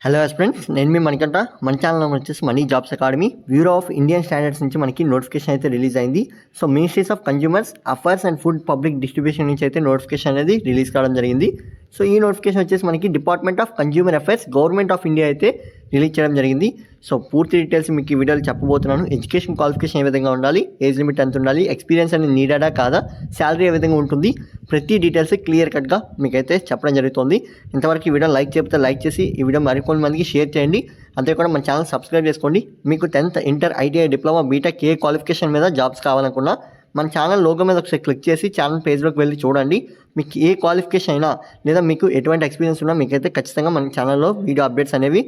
Hello friends, నేను మీ మణికంఠ. మన channel వచ్చేసి money jobs academy bureau of Indian standards నుంచి మనకి నోటిఫికేషన్ అయితే రిలీజ్ అయింది. So ministries of consumers affairs and food public distribution నుంచి అయితే నోటిఫికేషన్ అనేది రిలీజ్ కావడం జరిగింది. సో ఈ నోటిఫికేషన్ వచ్చేసి మనకి department of consumer affairs government of India అయితే రిలీజ్ చేయడం జరిగింది. సో పూర్తి డీటెయిల్స్ మీకు ఈ వీడియోలో చెప్పబోతున్నాను. ఎడ్యుకేషన్ క్వాలిఫికేషన్ ఏ విధంగా ఉండాలి, ఏజ్ లిమిట్ ఎంత ఉండాలి, ఎక్స్పీరియన్స్ అనేది నీడడా కాదా, శాలరీ ఏ విధంగా ఉంటుంది, ప్రతి డీటెయిల్స్ క్లియర్ కట్గా మీకైతే చెప్పడం జరుగుతుంది. ఇంతవరకు ఈ వీడియో లైక్ చెప్తే లైక్ చేసి ఈ వీడియో మరికొన్ని మందికి షేర్ చేయండి. అంతేకాకుండా మన ఛానల్ సబ్స్క్రైబ్ చేసుకోండి. మీకు 10th inter ITI diploma BTech ఏ క్వాలిఫికేషన్ మీద జాబ్స్ కావాలనుకున్నా మన ఛానల్ లోగో మీద ఒకసారి క్లిక్ చేసి ఛానల్ పేజ్లోకి వెళ్ళి చూడండి. మీకు ఏ క్వాలిఫికేషన్ అయినా లేదా మీకు ఎటువంటి ఎక్స్పీరియన్స్ ఉన్నా మీకైతే ఖచ్చితంగా మన ఛానల్లో వీడియో అప్డేట్స్ అనేవి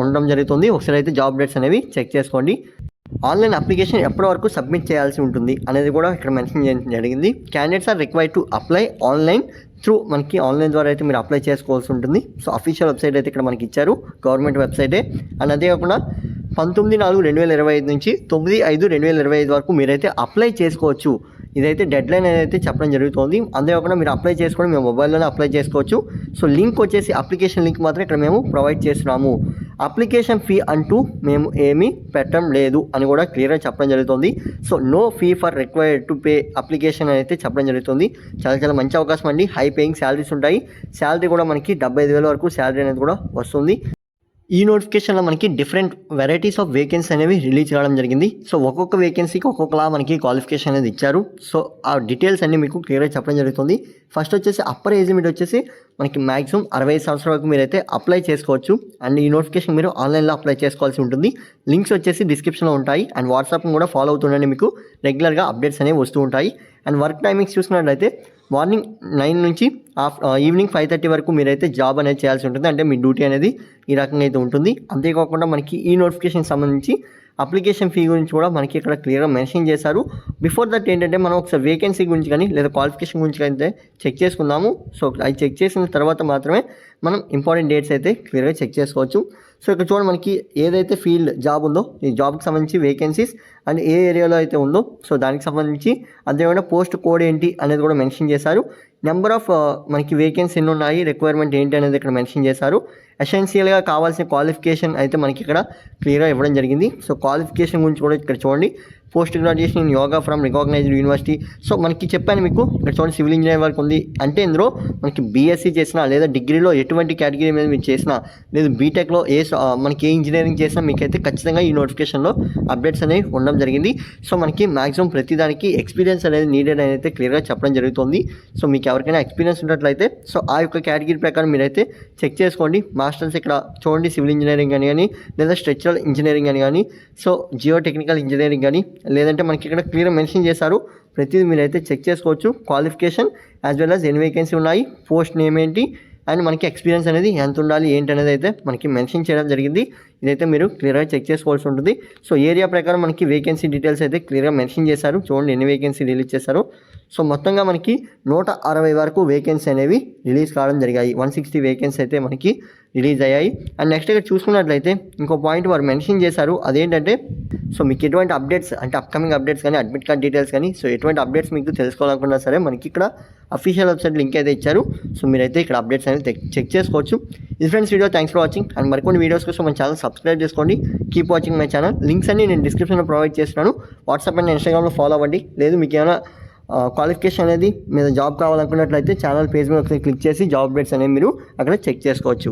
ఉండడం జరుగుతుంది. ఒకసారి అయితే జాబ్ అప్డేట్స్ అనేవి చెక్ చేసుకోండి. ఆన్లైన్ అప్లికేషన్ ఎప్పటి వరకు సబ్మిట్ చేయాల్సి ఉంటుంది అనేది కూడా ఇక్కడ మెన్షన్ చేయడం జరిగింది. Candidates are required to apply online through మనకి ఆన్లైన్ ద్వారా అయితే మీరు అప్లై చేసుకోవాల్సి ఉంటుంది. సో అఫీషియల్ వెబ్సైట్ అయితే ఇక్కడ మనకి ఇచ్చారు, గవర్నమెంట్ వెబ్సైటే. అండ్ అదే కాకుండా 19/4/2025 నుంచి 9/5/2025 వరకు మీరైతే అప్లై చేసుకోవచ్చు. ఇదైతే డెడ్ లైన్ అయితే చెప్పడం జరుగుతుంది. అంతేకాకుండా మీరు అప్లై చేసుకోవడం మేము మొబైల్లోనే అప్లై చేసుకోవచ్చు. సో లింక్ వచ్చేసి అప్లికేషన్ లింక్ మాత్రం ఇక్కడ మేము ప్రొవైడ్ చేస్తున్నాము. అప్లికేషన్ ఫీ అంటూ మేము ఏమీ పెట్టడం లేదు అని కూడా క్లియర్గా చెప్పడం జరుగుతుంది. So no fee for required to pay application అయితే చెప్పడం జరుగుతుంది. చాలా మంచి అవకాశం అండి. హై పేయింగ్ శాలరీస్ ఉంటాయి. శాలరీ కూడా మనకి 75,000 వరకు శాలరీ అనేది కూడా వస్తుంది. ఈ నోటిఫికేషన్లో మనకి డిఫరెంట్ వెరైటీస్ ఆఫ్ వేకెన్సీ అనేవి రిలీజ్ కావడం జరిగింది. సో ఒక్కొక్క వేకెన్సీకి ఒక్కొక్కలా మనకి క్వాలిఫికేషన్ అనేది ఇచ్చారు. సో ఆ డీటెయిల్స్ అన్నీ మీకు క్లియర్గా చెప్పడం జరుగుతుంది. ఫస్ట్ వచ్చేసి అప్పర్ ఏజ్ లిమిట్ వచ్చేసి మనకి మ్యాక్సిమం 65 సంవత్సరాల వరకు మీరైతే అప్లై చేసుకోవచ్చు. అండ్ ఈ నోటిఫికేషన్ మీరు ఆన్లైన్లో అప్లై చేసుకోవాల్సి ఉంటుంది. లింక్స్ వచ్చేసి డిస్క్రిప్షన్లో ఉంటాయి. అండ్ వాట్సాప్ని కూడా ఫాలో అవుతుండండి, మీకు రెగ్యులర్గా అప్డేట్స్ అనేవి వస్తూ ఉంటాయి. అండ్ వర్క్ టైమింగ్స్ చూసుకున్నట్లయితే మార్నింగ్ 9 నుంచి ఈవినింగ్ 5:30 వరకు మీరైతే జాబ్ అనేది చేయాల్సి ఉంటుంది. అంటే మీ డ్యూటీ అనేది ఈ రకంగా అయితే ఉంటుంది. అంతేకాకుండా మనకి ఈ నోటిఫికేషన్ సంబంధించి అప్లికేషన్ ఫీ గురించి కూడా మనకి ఇక్కడ క్లియర్గా మెన్షన్ చేశారు. బిఫోర్ దట్ ఏంటంటే మనం ఒకసారి వేకెన్సీ గురించి కానీ లేదా క్వాలిఫికేషన్ గురించి అయితే చెక్ చేసుకుందాము. సో అది చెక్ చేసిన తర్వాత మాత్రమే మనం ఇంపార్టెంట్ డేట్స్ అయితే క్లియర్గా చెక్ చేసుకోవచ్చు. సో ఇక్కడ చూడండి, మనకి ఏదైతే ఫీల్డ్ జాబ్ ఉందో ఈ జాబ్కి సంబంధించి వేకెన్సీస్ అండ్ ఏ ఏరియాలో అయితే ఉందో సో దానికి సంబంధించి అంతేకాకుండా పోస్ట్ కోడ్ ఏంటి అనేది కూడా మెన్షన్ చేశారు. నెంబర్ ఆఫ్ మనకి వేకెన్సీ ఎన్ని ఉన్నాయి, రిక్వైర్మెంట్ ఏంటి అనేది ఇక్కడ మెన్షన్ చేశారు. ఎసెన్షియల్గా కావాల్సిన క్వాలిఫికేషన్ అయితే మనకి ఇక్కడ క్లియర్గా ఇవ్వడం జరిగింది. సో క్వాలిఫికేషన్ గురించి కూడా ఇక్కడ చూడండి, post graduation in yoga from recognised university. So మనకి చెప్పాను మీకు ఇక్కడ చూడండి, సివిల్ ఇంజనీర్ వరకు ఉంది. అంటే ఇందులో మనకి బీఎస్సీ చేసినా లేదా డిగ్రీలో ఎటువంటి కేటగిరీ మీద మీరు చేసినా లేదా బీటెక్లో మనకి ఏ ఇంజనీరింగ్ చేసినా మీకైతే ఖచ్చితంగా ఈ నోటిఫికేషన్లో అప్డేట్స్ అనేవి ఉండడం జరిగింది. సో మనకి మ్యాక్సిమం ప్రతిదానికి ఎక్స్పీరియన్స్ అనేది నీడెడ్ అనేది క్లియర్గా చెప్పడం జరుగుతుంది. సో మీకు ఎవరికైనా ఎక్స్పీరియన్స్ ఉన్నట్లయితే సో ఆ యొక్క కేటగిరీ ప్రకారం మీరైతే చెక్ చేసుకోండి. మాస్టర్స్ ఇక్కడ చూడండి, సివిల్ ఇంజనీరింగ్ అని కానీ లేదా స్ట్రక్చరల్ ఇంజనీరింగ్ అని కానీ సో జియో టెక్నికల్ ఇంజనీరింగ్ కానీ లేదంటే మనకి ఇక్కడ క్లియర్గా మెన్షన్ చేశారు. ప్రతిదీ మీరైతే చెక్ చేసుకోవచ్చు. క్వాలిఫికేషన్ యాజ్ వెల్ యాజ్ ఎన్ని వేకెన్సీ ఉన్నాయి, పోస్ట్ నేమ్ ఏంటి అండ్ మనకి ఎక్స్పీరియన్స్ అనేది ఎంత ఉండాలి ఏంటి అనేది అయితే మనకి మెన్షన్ చేయడం జరిగింది. ఇదైతే మీరు క్లియర్గా చెక్ చేసుకోవాల్సి ఉంటుంది. సో ఏరియా ప్రకారం మనకి వేకెన్సీ డీటెయిల్స్ అయితే క్లియర్గా మెన్షన్ చేశారు. చూడండి ఎన్ని వేకెన్సీ రిలీజ్ చేశారు. సో మొత్తంగా మనకి 160 వరకు వేకెన్సీ అనేవి రిలీజ్ కావడం జరిగాయి. 160 వేకెన్సీ అయితే మనకి రిలీజ్ అయ్యాయి. అండ్ నెక్స్ట్ ఇక్కడ చూసుకున్నట్లయితే ఇంకో పాయింట్ వారు మెన్షన్ చేశారు. అదేంటంటే సో మీకు ఎటువంటి అప్డేట్స్ అంటే అప్కమింగ్ అప్డేట్స్ కానీ అడ్మిట్ కార్డ్ డీటెయిల్స్ కానీ సో ఎటువంటి అప్డేట్స్ మీకు తెలుసుకోవాలనుకున్నా సరే మనకి ఇక్కడ అఫీషియల్ వెబ్సైట్ లింక్ అయితే ఇచ్చారు. సో మీరైతే ఇక్కడ అప్డేట్స్ అనేది చెక్ చేసుకోవచ్చు. ఇది friends video. Thanks for watching. And మరికొన్ని వీడియోస్ కోసం మన ఛానల్ సబ్స్క్రైబ్ చేసుకోండి. Keep watching my channel. Links అన్ని నేను డిస్క్రిప్షన్లో ప్రొవైడ్ చేస్తున్నాను. వాట్సాప్ అండ్ ఇన్స్టాగ్రామ్లో ఫాలో అవ్వండి. లేదు మీకు ఏమైనా క్వాలిఫికేషన్ అనేది మీద జాబ్ కావాలనుకున్నట్లయితే ఛానల్ పేజ్ మీద ఒకసారి క్లిక్ చేసి జాబ్ అప్డేట్స్ అనేవి మీరు అక్కడ చెక్ చేసుకోవచ్చు.